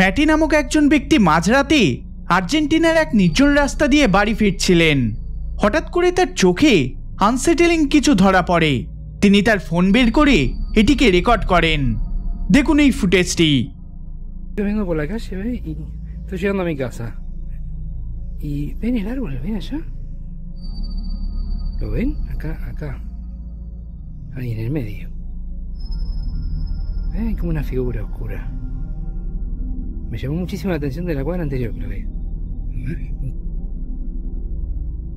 ম্যাটি নামক একজন ব্যক্তি মাঝরাতে আর্জেন্টিনার এক নির্জন রাস্তা দিয়ে বাড়ি ফিরছিলেন। হঠাৎ করে তার চোখে আনসেটেলিং কিছু ধরা পড়ে। তিনি তার ফোন বের করে এটিকে রেকর্ড করেন। দেখুন এই ফুটেজটি। Yo vengo por la calle, ¿ves? Y estoy llegando a mi casa. Y ven el árbol, ven allá. ¿Lo ven? Acá, acá. Ahí en el medio. Hay como una figura oscura. Me llamó muchísimo la atención de la cuadra anterior que lo veo.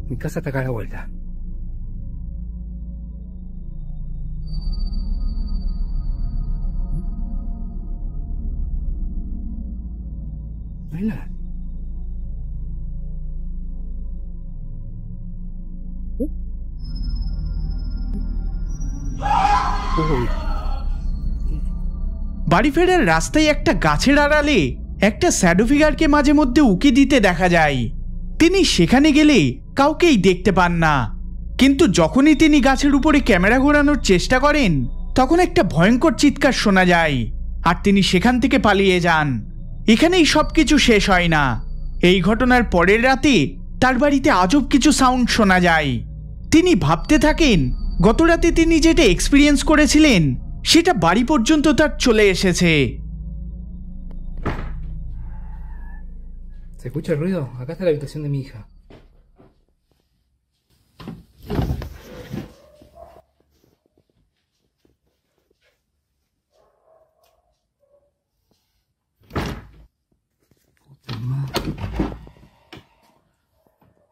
Mi casa está acá a la vuelta. No hay nada. বাড়ি ফেরার রাস্তায় একটা গাছের আড়ালে একটা shadow ফিগারকে মাঝে মধ্যে উকি দিতে দেখা যায়। তিনি সেখানে গেলে কাউকেই দেখতে পান না, কিন্তু যখনই তিনি গাছের উপরে ক্যামেরা ঘোরানোর চেষ্টা করেন তখন একটা ভয়ঙ্কর চিৎকার শোনা যায় আর তিনি সেখান থেকে পালিয়ে যান। এখানেই সবকিছু শেষ হয় না। এই ঘটনার পরের রাতে তার বাড়িতে আজব কিছু সাউন্ড শোনা যায়। তিনি ভাবতে থাকেন গত রাতে তিনি যেটা এক্সপিরিয়েন্স করেছিলেন সেটা বাড়ি পর্যন্ত তার চলে এসেছে। ¿Se escucha el ruido? Acá está la habitación de mi hija. Puta madre.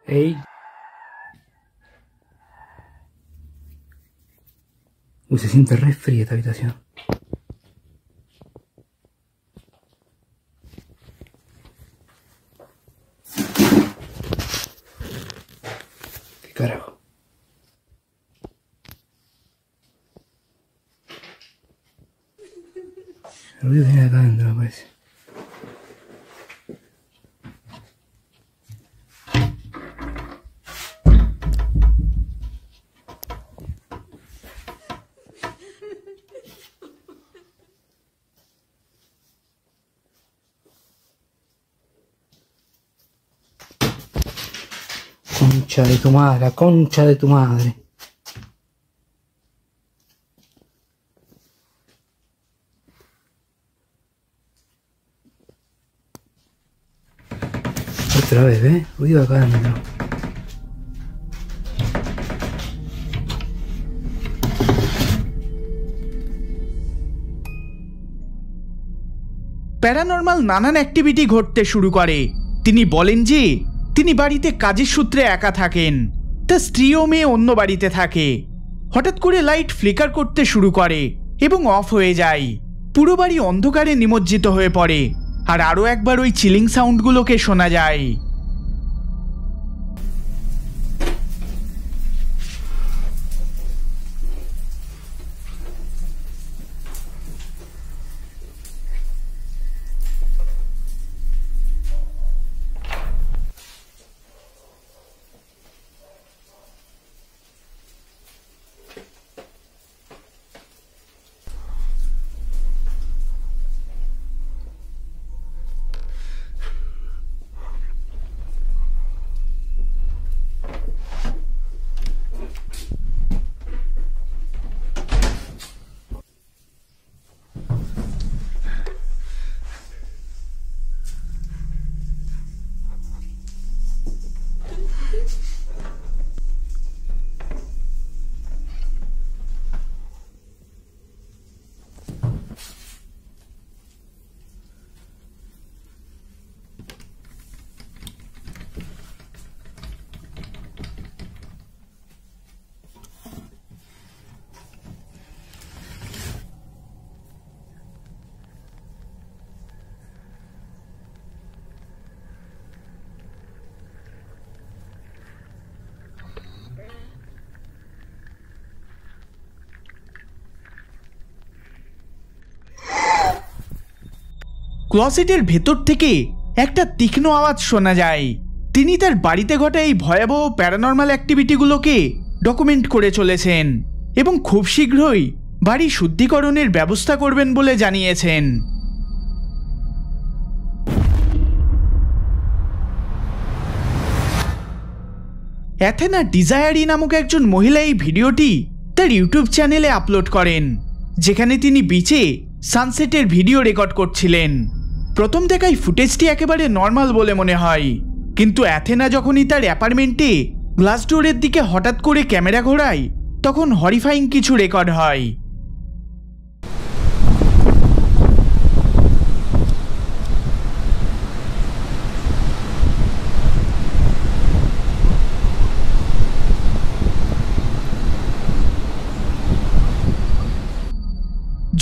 ¡Ey! Uy, se siente re fría esta habitación. ¿Qué carajo? El ruido viene de acá adentro, me parece. Concha de tu madre, la concha de tu madre. Otra vez, ¿ves? Ruido acá adentro. Paranormal নানান activity ঘটতে শুরু করে। তিনি বলেন যে তিনি বাড়িতে কাজের সূত্রে একা থাকেন, তার স্ত্রী ও মেয়ে অন্য বাড়িতে থাকে। হঠাৎ করে লাইট ফ্লিকার করতে শুরু করে এবং অফ হয়ে যায়। পুরো বাড়ি অন্ধকারে নিমজ্জিত হয়ে পড়ে আর আরও একবার ওই চিলিং সাউন্ডগুলোকে শোনা যায়। ক্লোজেটের ভেতর থেকে একটা তীক্ষ্ণ আওয়াজ শোনা যায়। তিনি তার বাড়িতে ঘটা এই ভয়াবহ প্যারানর্মাল অ্যাক্টিভিটিগুলোকে ডকুমেন্ট করে চলেছেন এবং খুব শীঘ্রই বাড়ি শুদ্ধিকরণের ব্যবস্থা করবেন বলে জানিয়েছেন। অ্যাথেনা ডিজায়ারি নামক একজন মহিলা এই ভিডিওটি তার ইউটিউব চ্যানেলে আপলোড করেন, যেখানে তিনি বিচে সানসেটের ভিডিও রেকর্ড করছিলেন। প্রথম দেখায় ফুটেজটি একেবারে নর্মাল বলে মনে হয়, কিন্তু অ্যাথেনা যখনই তার অ্যাপার্টমেন্টে গ্লাস ডোরের দিকে হঠাৎ করে ক্যামেরা ঘোরায়, তখন হরিফাইং কিছু রেকর্ড হয়।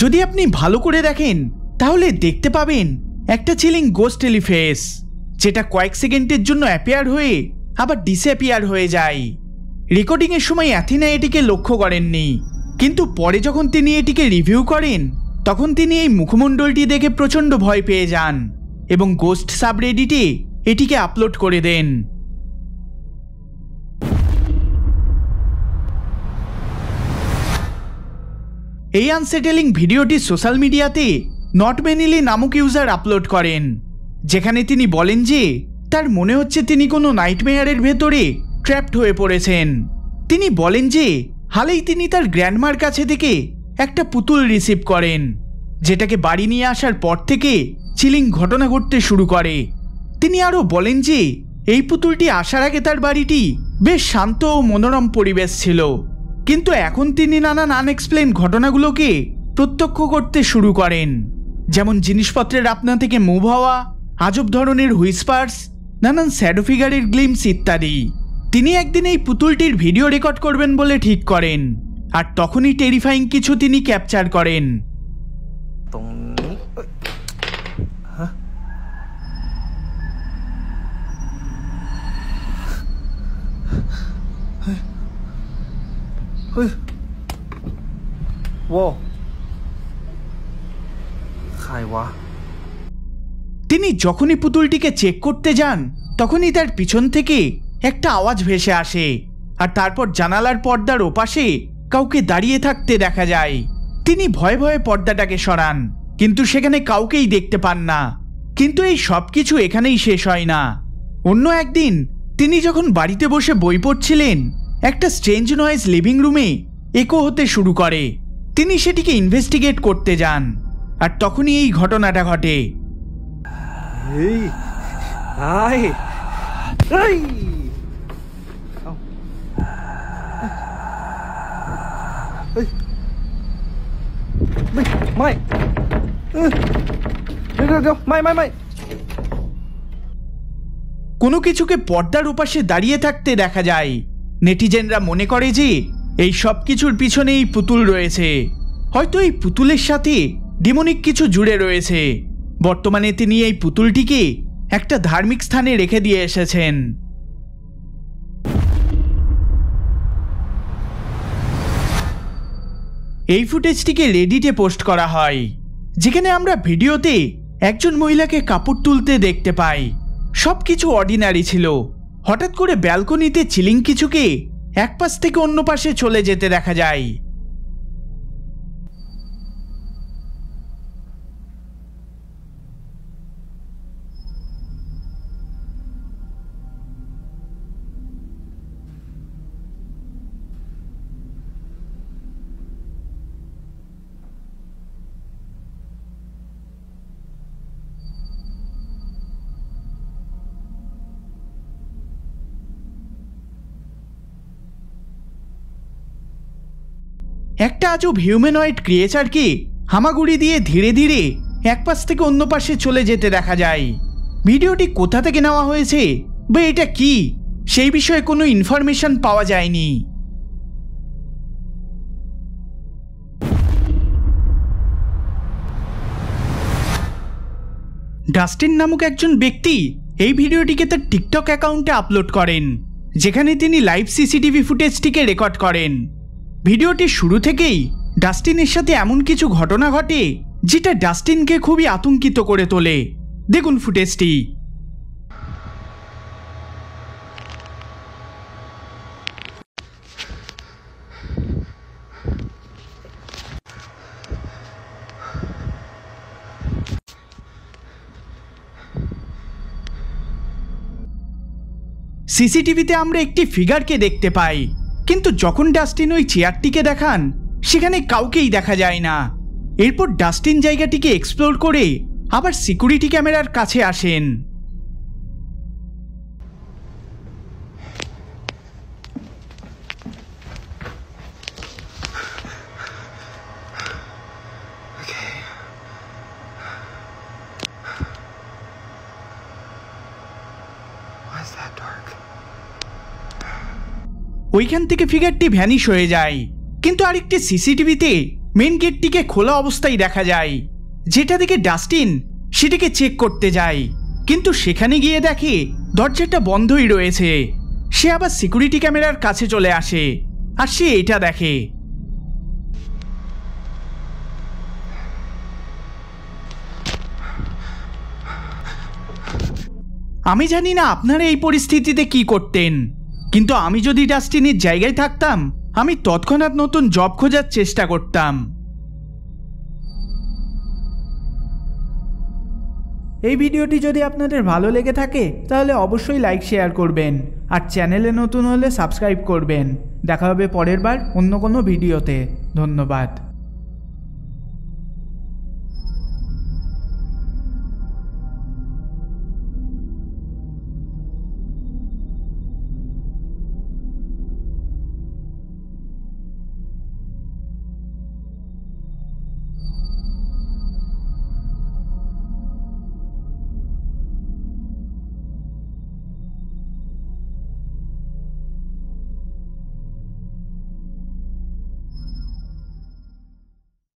যদি আপনি ভালো করে দেখেন তাহলে দেখতে পাবেন একটা চিলিং গোস্ট এলিফেস, যেটা কয়েক সেকেন্ডের জন্য অ্যাপিয়ার হয়ে আবার ডিসঅ্যাপিয়ার হয়ে যায়। রেকর্ডিংয়ের সময় অ্যাথেনা এটিকে লক্ষ্য করেননি, কিন্তু পরে যখন তিনি এটিকে রিভিউ করেন তখন তিনি এই মুখমণ্ডলটি দেখে প্রচণ্ড ভয় পেয়ে যান এবং গোস্ট সাবরেডিটে এটিকে আপলোড করে দেন। এই আনসেটেলিং ভিডিওটি সোশ্যাল মিডিয়াতে নট মেনিলি নামক ইউজার আপলোড করেন, যেখানে তিনি বলেন যে তার মনে হচ্ছে তিনি কোনো নাইটমেয়ারের ভেতরে ট্র্যাপড হয়ে পড়েছেন। তিনি বলেন যে হালেই তিনি তার গ্র্যান্ডমার কাছে থেকে একটা পুতুল রিসিভ করেন, যেটাকে বাড়ি নিয়ে আসার পর থেকে চিলিং ঘটনা ঘটতে শুরু করে। তিনি আরও বলেন যে এই পুতুলটি আসার আগে তার বাড়িটি বেশ শান্ত ও মনোরম পরিবেশ ছিল, কিন্তু এখন তিনি নানান আনএক্সপ্লেন ঘটনাগুলোকে প্রত্যক্ষ করতে শুরু করেন, যেমন জিনিসপত্রের আপনা থেকে মুভ হওয়া, আজব ধরনের হুইসপার্স, নানান শ্যাডো ফিগারের গ্লিমস ইত্যাদি। তিনি একদিন এই পুতুলটির ভিডিও রেকর্ড করবেন বলে ঠিক করেন, আর তখনই টেরিফাইং কিছু তিনি ক্যাপচার করেন। তিনি যখনই পুতুলটিকে চেক করতে যান তখনই তার পিছন থেকে একটা আওয়াজ ভেসে আসে, আর তারপর জানালার পর্দার ওপাশে কাউকে দাঁড়িয়ে থাকতে দেখা যায়। তিনি ভয়ে ভয়ে পর্দাটাকে সরান, কিন্তু সেখানে কাউকেই দেখতে পান না। কিন্তু এই সব কিছু এখানেই শেষ হয় না। অন্য একদিন তিনি যখন বাড়িতে বসে বই পড়ছিলেন, একটা স্ট্রেঞ্জ নয়েজ লিভিং রুমে একো হতে শুরু করে। তিনি সেটিকে ইনভেস্টিগেট করতে যান, আর তখনই এই ঘটনাটা ঘটে। কোনো কিছুকে পর্দার ওপাশে দাঁড়িয়ে থাকতে দেখা যায়। নেটিজেনরা মনে করে যে এই সব কিছুর পিছনে এই পুতুল রয়েছে, হয়তো এই পুতুলের সাথে ডিমনিক কিছু জুড়ে রয়েছে। বর্তমানে তিনি এই পুতুলটিকে একটা ধার্মিক স্থানে রেখে দিয়ে এসেছেন। এই ফুটেজটিকে রেডিটে পোস্ট করা হয়, যেখানে আমরা ভিডিওতে একজন মহিলাকে কাপড় তুলতে দেখতে পাই। সব কিছু অর্ডিনারি ছিল। হঠাৎ করে ব্যালকনিতে চিলিং কিছুকে এক পাশ থেকে অন্য পাশে চলে যেতে দেখা যায়। একটা আজব হিউম্যানয়েড ক্রিয়েচারকে হামাগুড়ি দিয়ে ধীরে ধীরে এক পাশ থেকে অন্য পাশে চলে যেতে দেখা যায়। ভিডিওটি কোথা থেকে নেওয়া হয়েছে বা এটা কি, সেই বিষয়ে কোনো ইনফরমেশন পাওয়া যায়নি। ডাস্টিন নামক একজন ব্যক্তি এই ভিডিওটিকে তার টিকটক অ্যাকাউন্টে আপলোড করেন, যেখানে তিনি লাইভ সিসিটিভি ফুটেজটিকে রেকর্ড করেন। ভিডিওটির শুরু থেকেই ডাস্টিনের সাথে এমন কিছু ঘটনা ঘটে যেটা ডাস্টিনকে খুবই আতঙ্কিত করে তোলে। দেখুন ফুটেজটি। সিসিটিভিতে আমরা একটি ফিগারকে দেখতে পাই, কিন্তু যখন ডাস্টিন ওই চেয়ারটিকে দেখান সেখানে কাউকেই দেখা যায় না। এরপর ডাস্টিন জায়গাটিকে এক্সপ্লোর করে আবার সিকিউরিটি ক্যামেরার কাছে আসেন। ওইখান থেকে ফিগারটি ভ্যানিশ হয়ে যায়, কিন্তু আরেকটি সিসিটিভিতে মেন গেটটিকে খোলা অবস্থায় দেখা যায়, যেটা দেখে ডাস্টিন সেটাকে চেক করতে যায়, কিন্তু সেখানে গিয়ে দেখে দরজাটা বন্ধই রয়েছে। সে আবার সিকিউরিটি ক্যামেরার কাছে চলে আসে আর সে এটা দেখে। আমি জানি না আপনারা এই পরিস্থিতিতে কি করতেন, কিন্তু আমি যদি ডাস্টিনের জায়গায় থাকতাম আমি তৎক্ষণাৎ নতুন জব খোঁজার চেষ্টা করতাম। এই ভিডিওটি যদি আপনাদের ভালো লেগে থাকে তাহলে অবশ্যই লাইক শেয়ার করবেন, আর চ্যানেলে নতুন হলে সাবস্ক্রাইব করবেন। দেখা হবে পরের বার অন্য কোনো ভিডিওতে। ধন্যবাদ।